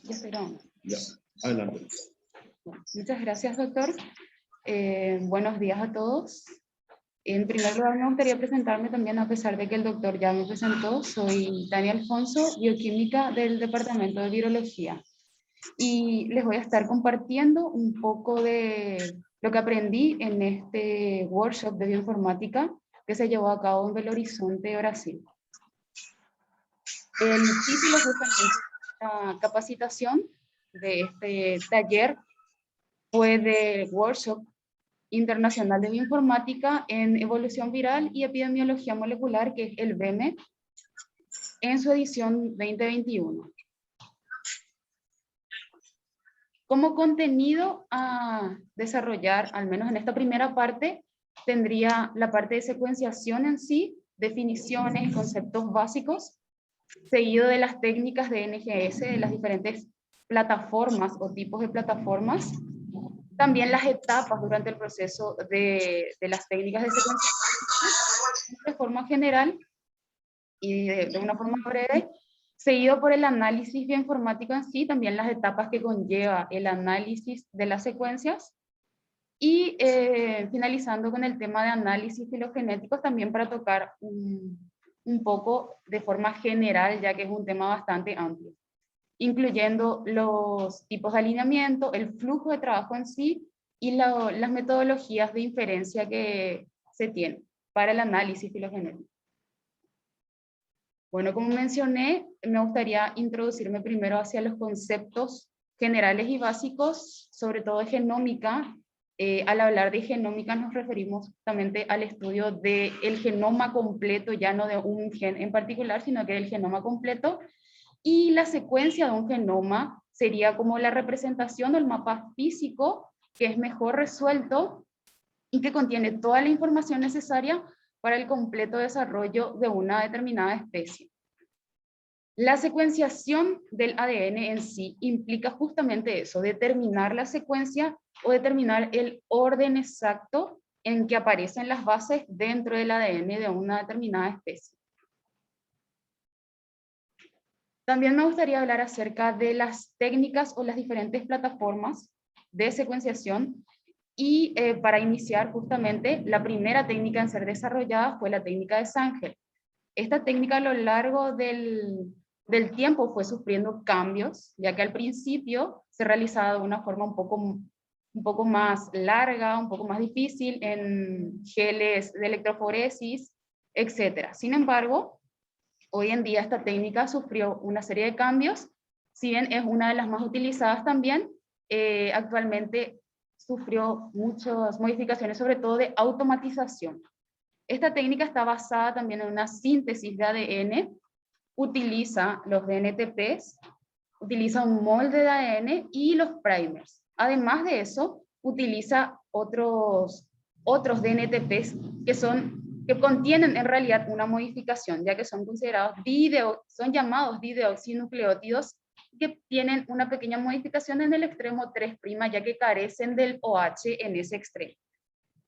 Ya estoy grabando. Ya, adelante. Bueno, muchas gracias, doctor. Buenos días a todos. En primer lugar, me gustaría presentarme también, a pesar de que el doctor ya me presentó. Soy Tania Alfonso, bioquímica del Departamento de Virología. Y les voy a estar compartiendo un poco de lo que aprendí en este workshop de bioinformática que se llevó a cabo en Belo Horizonte, Brasil. El título justamente de la capacitación de este taller fue del Workshop Internacional de Bioinformática en Evolución Viral y Epidemiología Molecular, que es el BEME, en su edición 2021. Como contenido a desarrollar, al menos en esta primera parte, tendría la parte de secuenciación en sí, definiciones, conceptos básicos, seguido de las técnicas de NGS, de las diferentes plataformas o tipos de plataformas, también las etapas durante el proceso de las técnicas de secuenciación de forma general y de una forma breve, seguido por el análisis bioinformático en sí, también las etapas que conlleva el análisis de las secuencias, y finalizando con el tema de análisis filogenéticos, también para tocar un poco de forma general, ya que es un tema bastante amplio, incluyendo los tipos de alineamiento, el flujo de trabajo en sí y las metodologías de inferencia que se tienen para el análisis filogenético. Bueno, como mencioné, me gustaría introducirme primero hacia los conceptos generales y básicos, sobre todo de genómica. Al hablar de genómica nos referimos justamente al estudio del genoma completo, ya no de un gen en particular, sino que del genoma completo. Y la secuencia de un genoma sería como la representación o el mapa físico que es mejor resuelto y que contiene toda la información necesaria para el completo desarrollo de una determinada especie. La secuenciación del ADN en sí implica justamente eso, determinar la secuencia o determinar el orden exacto en que aparecen las bases dentro del ADN de una determinada especie. También me gustaría hablar acerca de las técnicas o las diferentes plataformas de secuenciación. Y para iniciar, justamente, la primera técnica en ser desarrollada fue la técnica de Sanger. Esta técnica a lo largo del tiempo fue sufriendo cambios, ya que al principio se realizaba de una forma un poco más larga, un poco más difícil, en geles de electroforesis, etc. Sin embargo, hoy en día esta técnica sufrió una serie de cambios, si bien es una de las más utilizadas también, actualmente sufrió muchas modificaciones, sobre todo de automatización. Esta técnica está basada también en una síntesis de ADN, utiliza los DNTPs, utiliza un molde de ADN y los primers. Además de eso, utiliza otros DNTPs que contienen en realidad una modificación, ya que son considerados son llamados dideoxinucleótidos, que tienen una pequeña modificación en el extremo 3', ya que carecen del OH en ese extremo.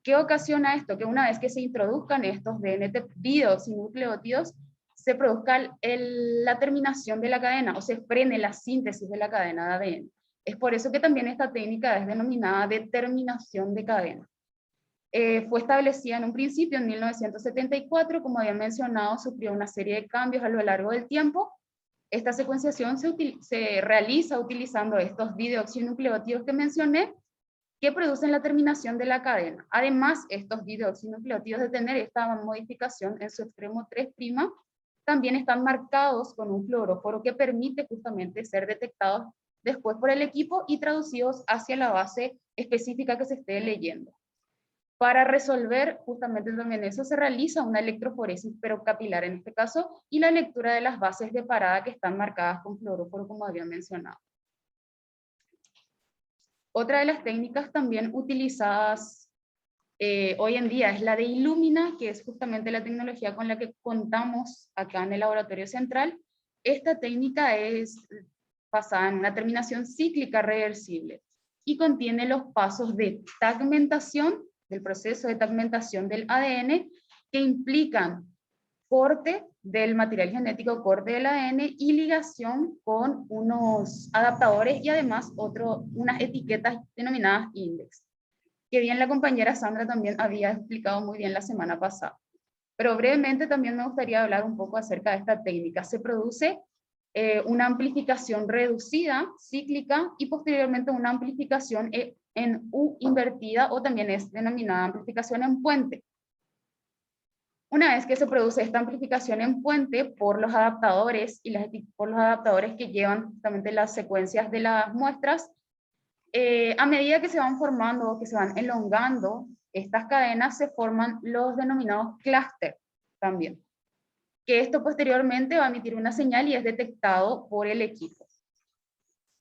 ¿Qué ocasiona esto? Que una vez que se introduzcan estos dideoxinucleótidos, se produzca la terminación de la cadena, o se frene la síntesis de la cadena de ADN. Es por eso que también esta técnica es denominada de terminación de cadena. Fue establecida en un principio en 1974, como había mencionado, sufrió una serie de cambios a lo largo del tiempo. Esta secuenciación se realiza utilizando estos dideoxinucleótidos que mencioné, que producen la terminación de la cadena. Además, estos dideoxinucleótidos, de tener esta modificación en su extremo 3', también están marcados con un fluoróforo que permite justamente ser detectados después por el equipo y traducidos hacia la base específica que se esté leyendo. Para resolver justamente también eso, se realiza una electroforesis, pero capilar en este caso, y la lectura de las bases de parada que están marcadas con fluoróforo, como había mencionado. Otra de las técnicas también utilizadas hoy en día es la de Illumina, que es justamente la tecnología con la que contamos acá en el laboratorio central. Esta técnica es basada en una terminación cíclica reversible y contiene los pasos de tagmentación, del proceso de tagmentación del ADN, que implican corte del material genético, corte del ADN y ligación con unos adaptadores y además unas etiquetas denominadas index, que bien la compañera Sandra también había explicado muy bien la semana pasada. Pero brevemente también me gustaría hablar un poco acerca de esta técnica. Se produce una amplificación reducida, cíclica, y posteriormente una amplificación en U invertida, o también es denominada amplificación en puente. Una vez que se produce esta amplificación en puente por los adaptadores por los adaptadores que llevan justamente las secuencias de las muestras, a medida que se van formando o que se van elongando estas cadenas, se forman los denominados clúster también, que esto posteriormente va a emitir una señal y es detectado por el equipo.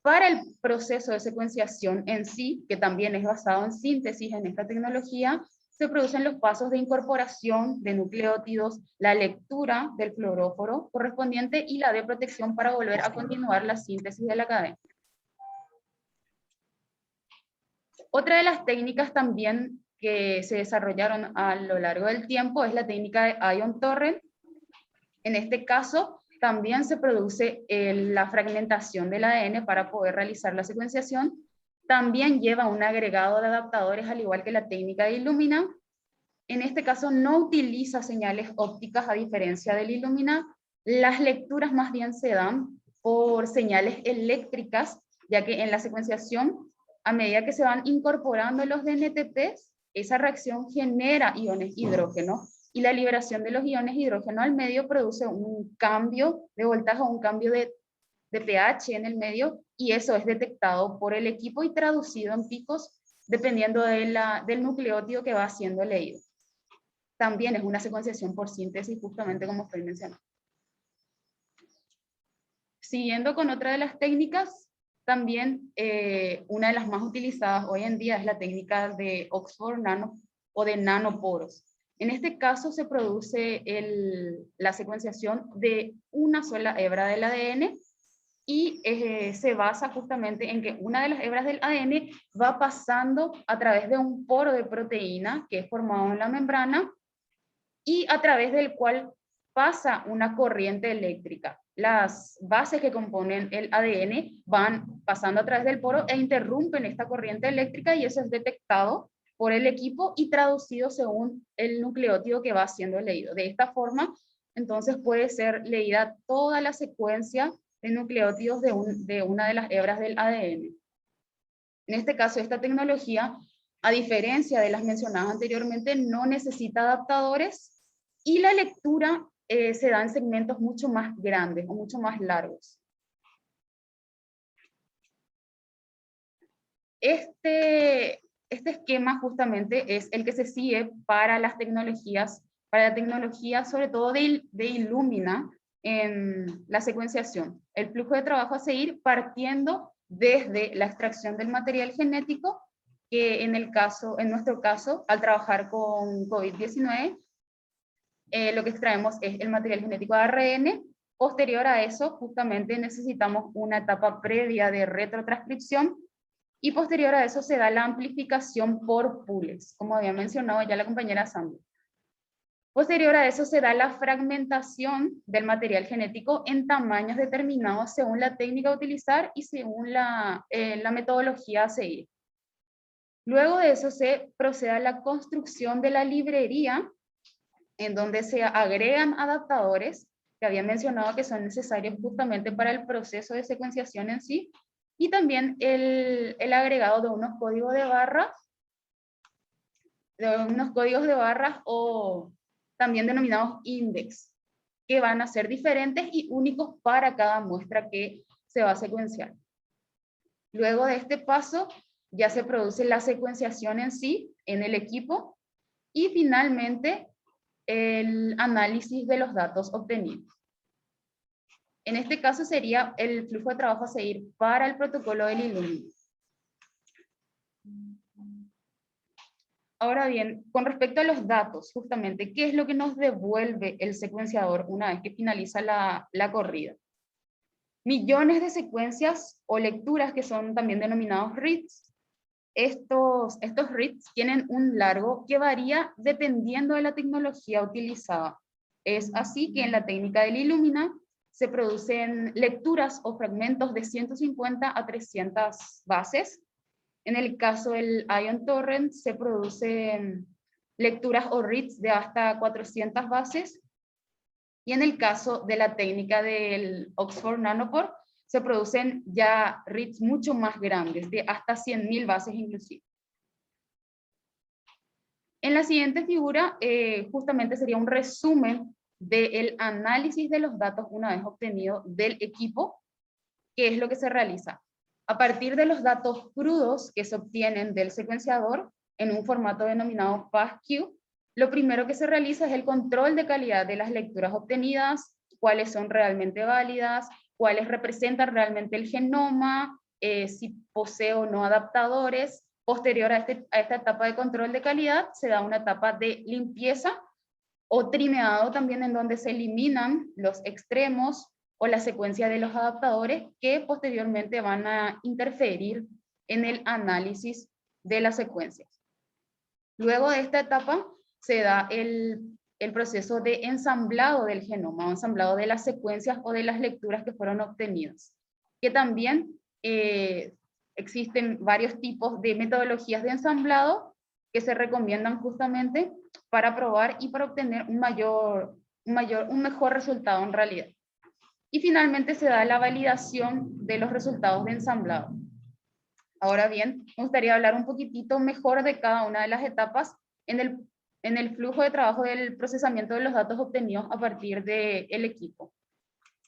Para el proceso de secuenciación en sí, que también es basado en síntesis en esta tecnología, se producen los pasos de incorporación de nucleótidos, la lectura del fluoróforo correspondiente y la de protección para volver a continuar la síntesis de la cadena. Otra de las técnicas también que se desarrollaron a lo largo del tiempo es la técnica de ion torrent. En este caso, también se produce la fragmentación del ADN para poder realizar la secuenciación. También lleva un agregado de adaptadores, al igual que la técnica de Illumina. En este caso no utiliza señales ópticas a diferencia del Illumina. Las lecturas más bien se dan por señales eléctricas, ya que en la secuenciación, a medida que se van incorporando los DNTPs, esa reacción genera iones hidrógeno, y la liberación de los iones hidrógeno al medio produce un cambio de voltaje, un cambio de pH en el medio, y eso es detectado por el equipo y traducido en picos dependiendo del nucleótido que va siendo leído. También es una secuenciación por síntesis, justamente como estoy mencionando. Siguiendo con otra de las técnicas, también una de las más utilizadas hoy en día es la técnica de Oxford Nano o de nanoporos. En este caso se produce la secuenciación de una sola hebra del ADN y se basa justamente en que una de las hebras del ADN va pasando a través de un poro de proteína que es formado en la membrana y a través del cual pasa una corriente eléctrica. Las bases que componen el ADN van pasando a través del poro e interrumpen esta corriente eléctrica, y eso es detectado por el equipo y traducido según el nucleótido que va siendo leído. De esta forma, entonces puede ser leída toda la secuencia de nucleótidos de una de las hebras del ADN. En este caso, esta tecnología, a diferencia de las mencionadas anteriormente, no necesita adaptadores y la lectura se da en segmentos mucho más grandes o mucho más largos. Este esquema justamente es el que se sigue para las tecnologías, para la tecnología sobre todo de Illumina en la secuenciación. El flujo de trabajo a seguir partiendo desde la extracción del material genético, que en nuestro caso, al trabajar con COVID-19, lo que extraemos es el material genético de ARN. Posterior a eso, justamente necesitamos una etapa previa de retrotranscripción, y posterior a eso se da la amplificación por pools, como había mencionado ya la compañera Sandra. Posterior a eso se da la fragmentación del material genético en tamaños determinados según la técnica a utilizar y según la metodología a seguir. Luego de eso se procede a la construcción de la librería, en donde se agregan adaptadores que había mencionado que son necesarios justamente para el proceso de secuenciación en sí, y también el agregado de unos códigos de barras o también denominados index, que van a ser diferentes y únicos para cada muestra que se va a secuenciar. Luego de este paso ya se produce la secuenciación en sí en el equipo y finalmente el análisis de los datos obtenidos. En este caso sería el flujo de trabajo a seguir para el protocolo del Illumina. Ahora bien, con respecto a los datos, justamente, ¿qué es lo que nos devuelve el secuenciador una vez que finaliza la corrida? Millones de secuencias o lecturas que son también denominados reads. Estos reads tienen un largo que varía dependiendo de la tecnología utilizada. Es así que en la técnica del Illumina se producen lecturas o fragmentos de 150 a 300 bases. En el caso del Ion Torrent se producen lecturas o reads de hasta 400 bases. Y en el caso de la técnica del Oxford Nanopore, se producen ya reads mucho más grandes, de hasta 100.000 bases inclusive. En la siguiente figura, justamente sería un resumen del análisis de los datos una vez obtenido del equipo, que es lo que se realiza. A partir de los datos crudos que se obtienen del secuenciador en un formato denominado FASTQ, lo primero que se realiza es el control de calidad de las lecturas obtenidas, cuáles son realmente válidas, cuáles representan realmente el genoma, si posee o no adaptadores. Posterior a esta etapa de control de calidad, se da una etapa de limpieza o trimeado también, en donde se eliminan los extremos o la secuencia de los adaptadores que posteriormente van a interferir en el análisis de las secuencias. Luego de esta etapa se da el proceso de ensamblado del genoma, o ensamblado de las secuencias o de las lecturas que fueron obtenidas, que también existen varios tipos de metodologías de ensamblado que se recomiendan justamente para probar y para obtener un mejor resultado en realidad. Y finalmente se da la validación de los resultados de ensamblado. Ahora bien, me gustaría hablar un poquitito mejor de cada una de las etapas en el flujo de trabajo del procesamiento de los datos obtenidos a partir del equipo.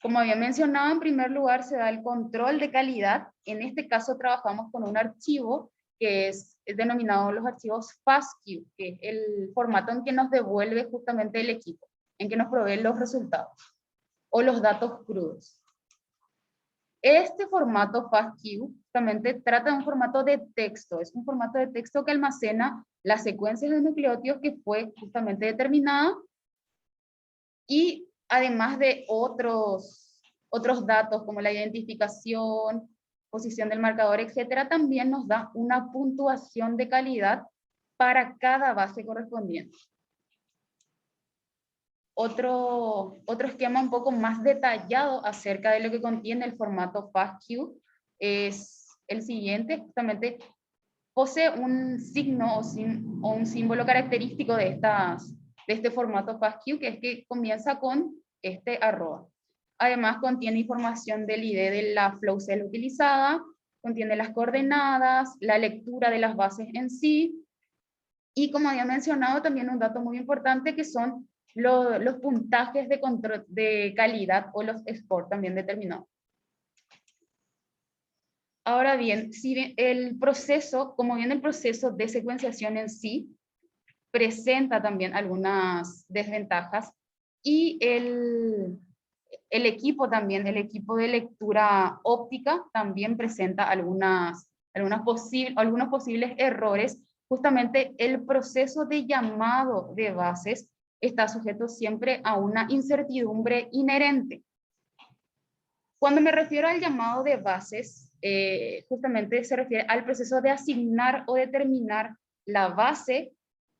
Como había mencionado, en primer lugar se da el control de calidad. En este caso trabajamos con un archivo que es denominado los archivos FASTQ, que es el formato en que nos devuelve justamente el equipo, en que nos provee los resultados o los datos crudos. Este formato FASTQ justamente trata de un formato de texto, es un formato de texto que almacena las secuencias de nucleótidos que fue justamente determinada, y además de otros datos como la identificación, posición del marcador, etcétera, también nos da una puntuación de calidad para cada base correspondiente. Otro esquema un poco más detallado acerca de lo que contiene el formato FASTQ es el siguiente. Justamente posee un signo o un símbolo característico de este formato FASTQ, que es que comienza con este arroba. Además contiene información del ID de la flow cell utilizada, contiene las coordenadas, la lectura de las bases en sí, y como había mencionado también un dato muy importante que son los puntajes de control de calidad o los scores también determinados. Ahora bien, si el proceso, como bien el proceso de secuenciación en sí, presenta también algunas desventajas, y el equipo también, el equipo de lectura óptica también presenta algunos posibles errores. Justamente el proceso de llamado de bases está sujeto siempre a una incertidumbre inherente. Cuando me refiero al llamado de bases, justamente se refiere al proceso de asignar o determinar la base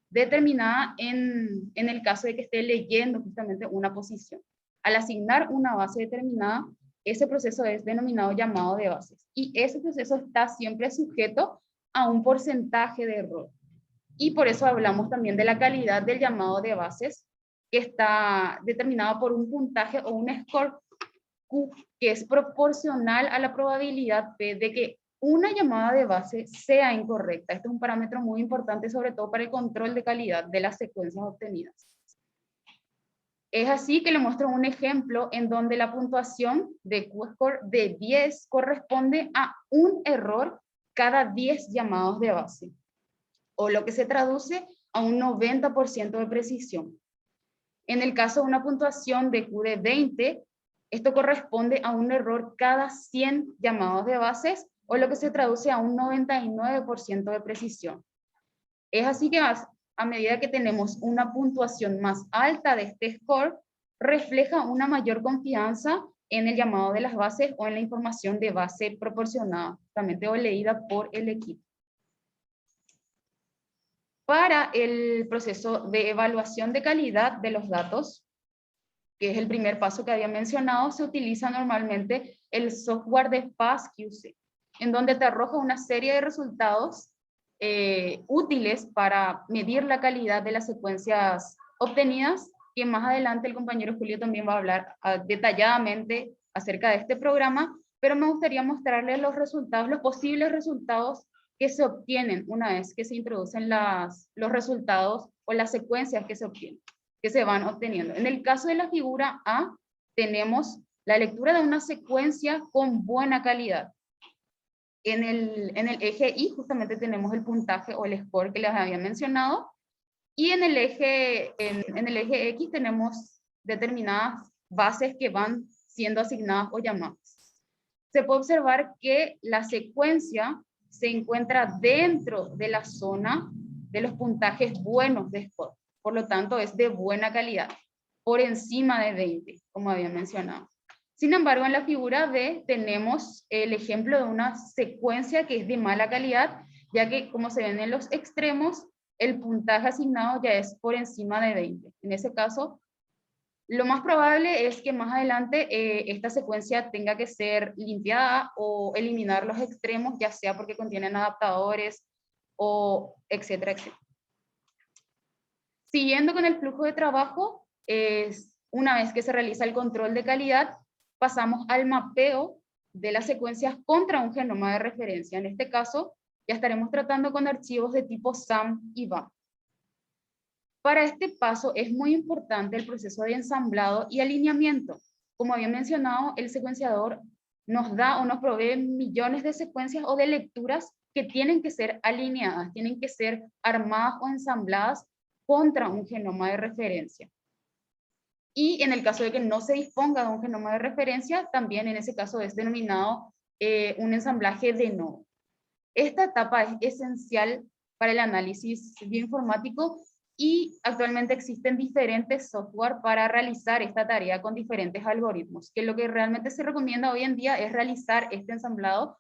determinada en el caso de que esté leyendo justamente una posición. Al asignar una base determinada, ese proceso es denominado llamado de bases. Y ese proceso está siempre sujeto a un porcentaje de error. Y por eso hablamos también de la calidad del llamado de bases, que está determinado por un puntaje o un score Q, que es proporcional a la probabilidad P de que una llamada de base sea incorrecta. Este es un parámetro muy importante, sobre todo para el control de calidad de las secuencias obtenidas. Es así que le muestro un ejemplo en donde la puntuación de Q-score de 10 corresponde a un error cada 10 llamados de base, o lo que se traduce a un 90% de precisión. En el caso de una puntuación de Q de 20, esto corresponde a un error cada 100 llamados de bases, o lo que se traduce a un 99% de precisión. Es así que a medida que tenemos una puntuación más alta de este score, refleja una mayor confianza en el llamado de las bases o en la información de base proporcionada, justamente o leída por el equipo. Para el proceso de evaluación de calidad de los datos, que es el primer paso que había mencionado, se utiliza normalmente el software de FastQC, en donde te arroja una serie de resultados útiles para medir la calidad de las secuencias obtenidas, que más adelante el compañero Julio también va a hablar detalladamente acerca de este programa, pero me gustaría mostrarles los resultados, los posibles resultados que se obtienen una vez que se introducen los resultados o las secuencias que se obtienen, que se van obteniendo. En el caso de la figura A, tenemos la lectura de una secuencia con buena calidad. En el eje Y justamente tenemos el puntaje o el score que les había mencionado, y en el eje X tenemos determinadas bases que van siendo asignadas o llamadas. Se puede observar que la secuencia se encuentra dentro de la zona de los puntajes buenos de score. Por lo tanto, es de buena calidad, por encima de 20, como había mencionado. Sin embargo, en la figura B tenemos el ejemplo de una secuencia que es de mala calidad, ya que, como se ven en los extremos, el puntaje asignado ya es por encima de 20. En ese caso, lo más probable es que más adelante esta secuencia tenga que ser limpiada o eliminar los extremos, ya sea porque contienen adaptadores o etcétera, etcétera. Siguiendo con el flujo de trabajo, una vez que se realiza el control de calidad, pasamos al mapeo de las secuencias contra un genoma de referencia. En este caso, ya estaremos tratando con archivos de tipo SAM y BAM. Para este paso es muy importante el proceso de ensamblado y alineamiento. Como había mencionado, el secuenciador nos da o nos provee millones de secuencias o de lecturas que tienen que ser alineadas, tienen que ser armadas o ensambladas contra un genoma de referencia. Y en el caso de que no se disponga de un genoma de referencia, también en ese caso es denominado un ensamblaje de nodo. Esta etapa es esencial para el análisis bioinformático y actualmente existen diferentes software para realizar esta tarea con diferentes algoritmos, que lo que realmente se recomienda hoy en día es realizar este ensamblado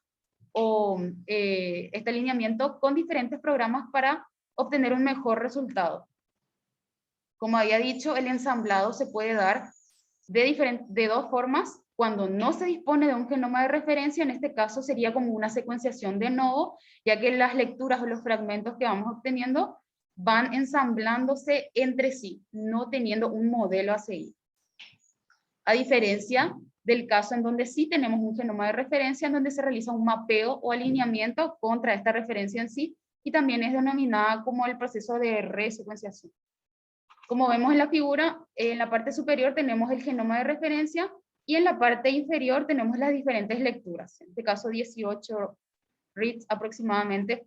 o este alineamiento con diferentes programas para obtener un mejor resultado. Como había dicho, el ensamblado se puede dar de dos formas. Cuando no se dispone de un genoma de referencia, en este caso sería como una secuenciación de nodo, ya que las lecturas o los fragmentos que vamos obteniendo van ensamblándose entre sí, no teniendo un modelo a seguir. A diferencia del caso en donde sí tenemos un genoma de referencia, en donde se realiza un mapeo o alineamiento contra esta referencia en sí, y también es denominada como el proceso de resecuenciación. Como vemos en la figura, en la parte superior tenemos el genoma de referencia y en la parte inferior tenemos las diferentes lecturas. En este caso 18 reads aproximadamente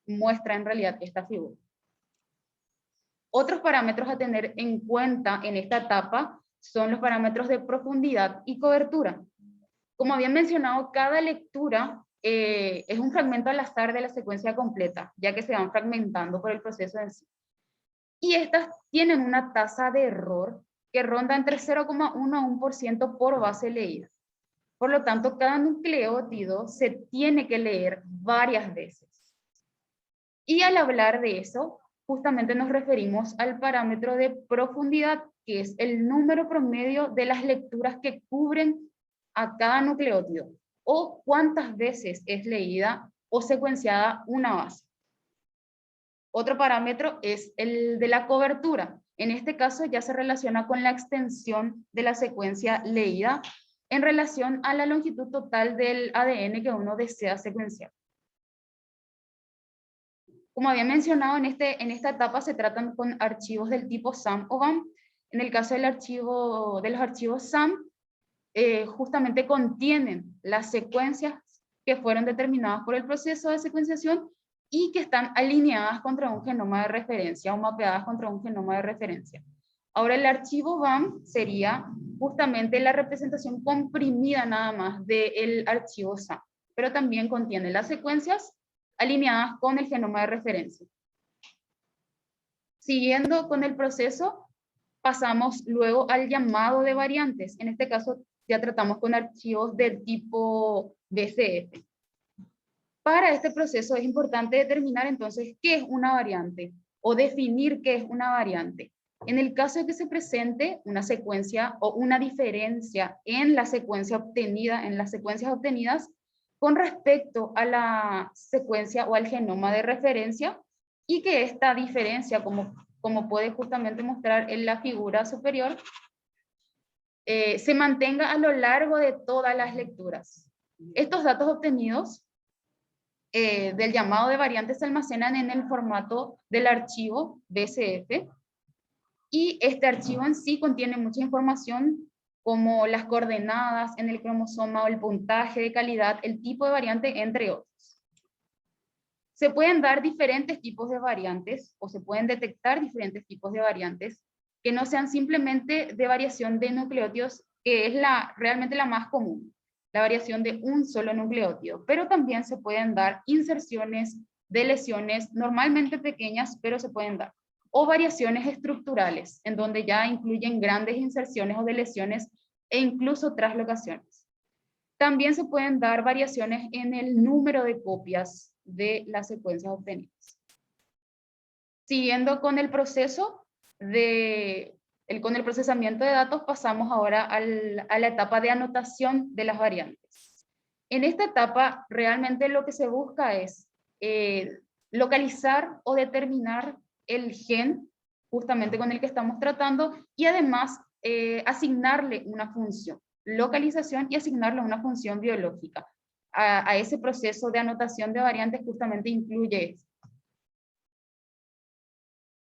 muestra en realidad esta figura. Otros parámetros a tener en cuenta en esta etapa son los parámetros de profundidad y cobertura. Como había mencionado, cada lectura es un fragmento al azar de la secuencia completa, ya que se van fragmentando por el proceso en sí. Y estas tienen una tasa de error que ronda entre 0,1 a 1% por base leída. Por lo tanto, cada nucleótido se tiene que leer varias veces. Y al hablar de eso, justamente nos referimos al parámetro de profundidad, que es el número promedio de las lecturas que cubren a cada nucleótido, o cuántas veces es leída o secuenciada una base. Otro parámetro es el de la cobertura. En este caso ya se relaciona con la extensión de la secuencia leída en relación a la longitud total del ADN que uno desea secuenciar. Como había mencionado, en esta etapa se tratan con archivos del tipo SAM o BAM. En el caso de los archivos SAM, justamente contienen las secuencias que fueron determinadas por el proceso de secuenciación y que están alineadas contra un genoma de referencia o mapeadas contra un genoma de referencia. Ahora el archivo BAM sería justamente la representación comprimida nada más del archivo SAM, pero también contiene las secuencias alineadas con el genoma de referencia. Siguiendo con el proceso, pasamos luego al llamado de variantes. En este caso ya tratamos con archivos del tipo BCF. Para este proceso es importante determinar entonces qué es una variante o definir qué es una variante. En el caso de que se presente una secuencia o una diferencia en la secuencia obtenida, en las secuencias obtenidas, con respecto a la secuencia o al genoma de referencia, y que esta diferencia, como puede justamente mostrar en la figura superior, se mantenga a lo largo de todas las lecturas. Estos datos obtenidos del llamado de variantes se almacenan en el formato del archivo BCF, y este archivo en sí contiene mucha información como las coordenadas en el cromosoma o el puntaje de calidad, el tipo de variante, entre otros. Se pueden dar diferentes tipos de variantes o se pueden detectar diferentes tipos de variantes que no sean simplemente de variación de nucleótidos, que es realmente la más común, la variación de un solo nucleótido, pero también se pueden dar inserciones de lesiones normalmente pequeñas, pero se pueden dar, o variaciones estructurales, en donde ya incluyen grandes inserciones o deleciones e incluso traslocaciones. También se pueden dar variaciones en el número de copias de las secuencias obtenidas. Siguiendo con el proceso con el procesamiento de datos, pasamos ahora a la etapa de anotación de las variantes. En esta etapa, realmente lo que se busca es localizar o determinar el gen justamente con el que estamos tratando, y además asignarle una función, localización, y asignarle una función biológica. A ese proceso de anotación de variantes justamente incluye esto.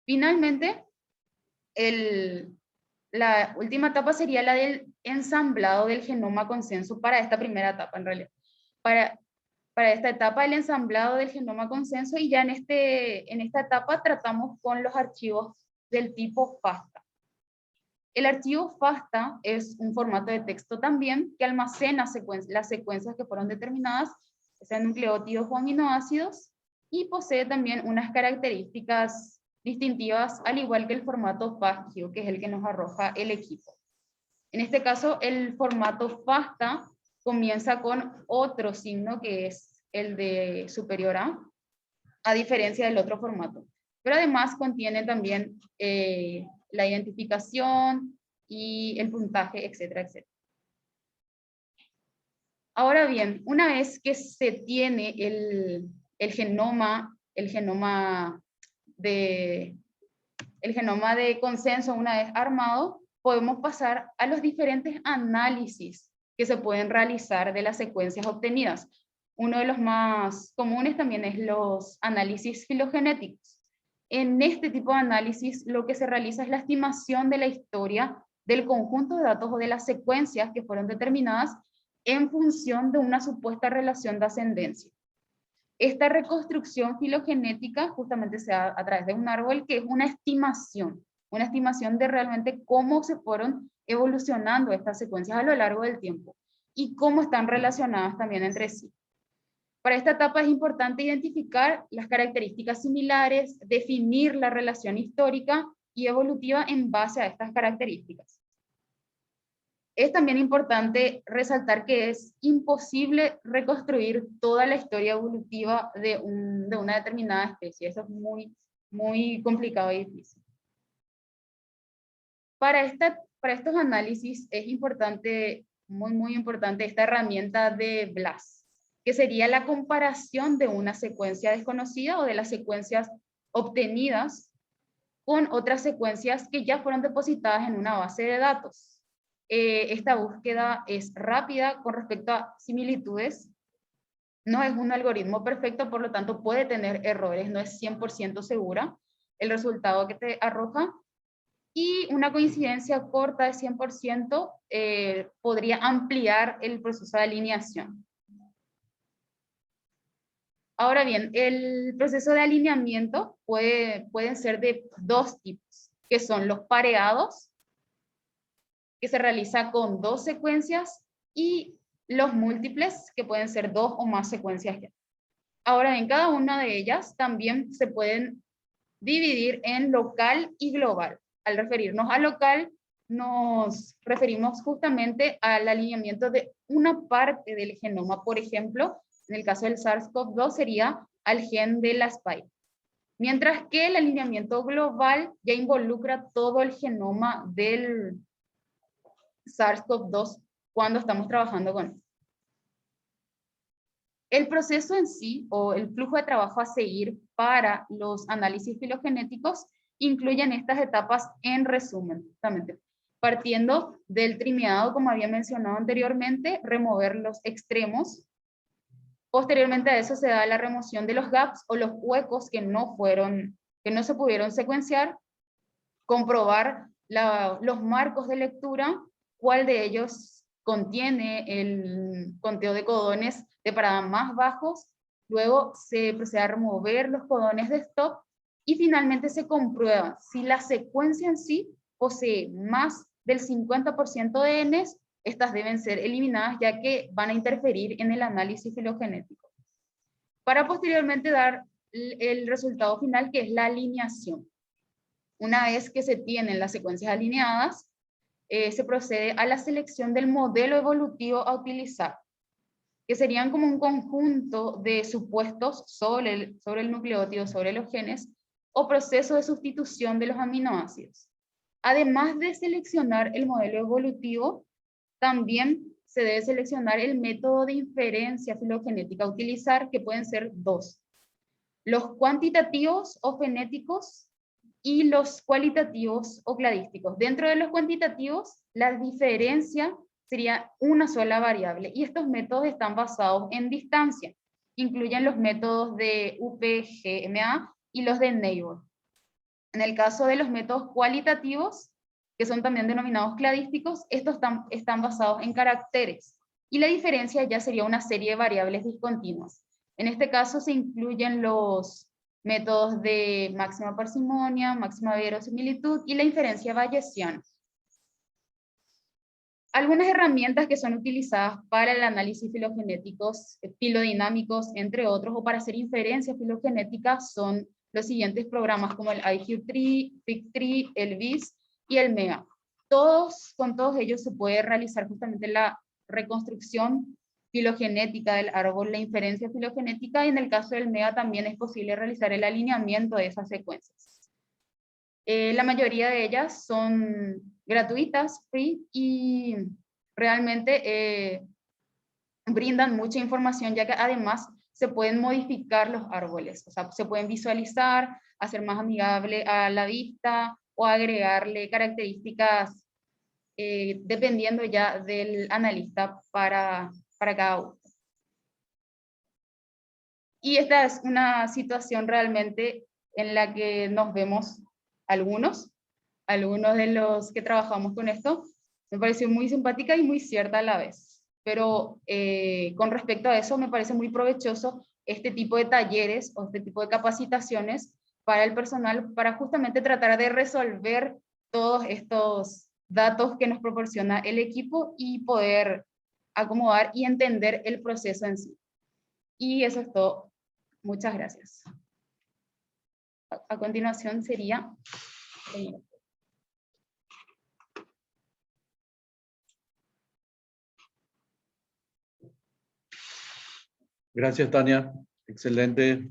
Finalmente, la última etapa sería la del ensamblado del genoma consenso para esta primera etapa, en realidad. Para esta etapa, el ensamblado del genoma consenso, y ya en esta etapa tratamos con los archivos del tipo FASTA. El archivo FASTA es un formato de texto también que almacena las secuencias que fueron determinadas, sean nucleótidos o aminoácidos, y posee también unas características distintivas, al igual que el formato FASTQ, que es el que nos arroja el equipo. En este caso, el formato FASTA comienza con otro signo, que es el de superior a diferencia del otro formato. Pero además contiene también la identificación y el puntaje, etcétera, etcétera. Ahora bien, una vez que se tiene el genoma de consenso, una vez armado, podemos pasar a los diferentes análisis que se pueden realizar de las secuencias obtenidas. Uno de los más comunes también es los análisis filogenéticos. En este tipo de análisis, lo que se realiza es la estimación de la historia del conjunto de datos o de las secuencias que fueron determinadas en función de una supuesta relación de ascendencia. Esta reconstrucción filogenética justamente se da a través de un árbol, que es una estimación de realmente cómo se fueron evolucionando estas secuencias a lo largo del tiempo y cómo están relacionadas también entre sí. Para esta etapa es importante identificar las características similares, definir la relación histórica y evolutiva en base a estas características. Es también importante resaltar que es imposible reconstruir toda la historia evolutiva de una determinada especie. Eso es muy, muy complicado y difícil. Para estos análisis es importante, muy, muy importante, esta herramienta de BLAST, que sería la comparación de una secuencia desconocida o de las secuencias obtenidas con otras secuencias que ya fueron depositadas en una base de datos. Esta búsqueda es rápida con respecto a similitudes. No es un algoritmo perfecto, por lo tanto puede tener errores, no es 100% segura el resultado que te arroja. Y una coincidencia corta de 100% podría ampliar el proceso de alineación. Ahora bien, el proceso de alineamiento pueden ser de dos tipos, que son los pareados, que se realiza con dos secuencias, y los múltiples, que pueden ser dos o más secuencias. Ahora, en cada una de ellas también se pueden dividir en local y global. Al referirnos a local, nos referimos justamente al alineamiento de una parte del genoma. Por ejemplo, en el caso del SARS-CoV-2 sería al gen de la spike. Mientras que el alineamiento global ya involucra todo el genoma del SARS-CoV-2 cuando estamos trabajando con él. El proceso en sí, o el flujo de trabajo a seguir para los análisis filogenéticos, incluyen estas etapas en resumen, justamente. Partiendo del trimiado, como había mencionado anteriormente, remover los extremos. Posteriormente a eso se da la remoción de los gaps o los huecos que no se pudieron secuenciar, comprobar los marcos de lectura, cuál de ellos contiene el conteo de codones de parada más bajos, luego se procede a remover los codones de stop y finalmente se comprueba si la secuencia en sí posee más del 50% de Ns, estas deben ser eliminadas ya que van a interferir en el análisis filogenético. Para posteriormente dar el resultado final, que es la alineación. Una vez que se tienen las secuencias alineadas, se procede a la selección del modelo evolutivo a utilizar, que serían como un conjunto de supuestos sobre el nucleótido, sobre los genes, o proceso de sustitución de los aminoácidos. Además de seleccionar el modelo evolutivo, también se debe seleccionar el método de inferencia filogenética a utilizar, que pueden ser dos: los cuantitativos o genéticos y los cualitativos o cladísticos. Dentro de los cuantitativos, la diferencia sería una sola variable y estos métodos están basados en distancia. Incluyen los métodos de UPGMA y los de Neighbor. En el caso de los métodos cualitativos, que son también denominados cladísticos, estos están basados en caracteres y la diferencia ya sería una serie de variables discontinuas. En este caso se incluyen los métodos de máxima parsimonia, máxima verosimilitud y la inferencia bayesiana. Algunas herramientas que son utilizadas para el análisis filogenéticos, filodinámicos, entre otros, o para hacer inferencias filogenéticas son los siguientes programas como el IQ-Tree, PIC-Tree, el VIS y el MEA. Con todos ellos se puede realizar justamente la reconstrucción filogenética del árbol, la inferencia filogenética, y en el caso del MEA también es posible realizar el alineamiento de esas secuencias. La mayoría de ellas son gratuitas, free, y realmente brindan mucha información, ya que además se pueden modificar los árboles, o sea, se pueden visualizar, hacer más amigable a la vista o agregarle características dependiendo ya del analista para cada uno. Y esta es una situación realmente en la que nos vemos algunos de los que trabajamos con esto. Me pareció muy simpática y muy cierta a la vez. Pero con respecto a eso, me parece muy provechoso este tipo de talleres o este tipo de capacitaciones para el personal, para justamente tratar de resolver todos estos datos que nos proporciona el equipo y poder acomodar y entender el proceso en sí. Y eso es todo. Muchas gracias. A continuación sería... Gracias, Tania. Excelente